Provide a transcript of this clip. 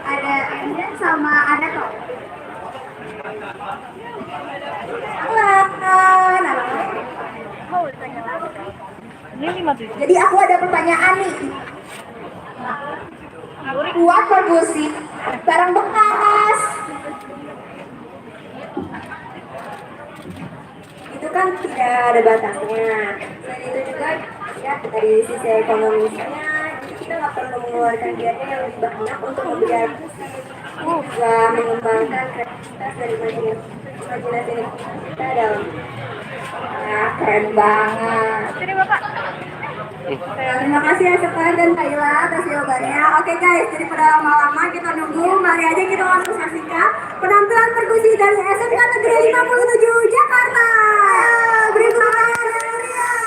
Ada Enden sama ada kok. Jadi aku ada pertanyaan nih. Buat produksi barang bekas. Itu kan tidak ada batasnya. Selain itu juga ya dari sisi ekonomisnya kita nggak perlu mengeluarkan biaya yang lebih banyak untuk membeli alat musik. Ini juga mengembangkan kreativitas dari imajinasi kita dalam keren banget. Terima kasih ya Separ dan Kayla atas jawabannya. Oke guys, daripada lama-lama kita nunggu, mari aja kita langsung saksikan penampilan perkusi dari SMK Negeri 57 Jakarta. Beri tepuk tangan yang meriah.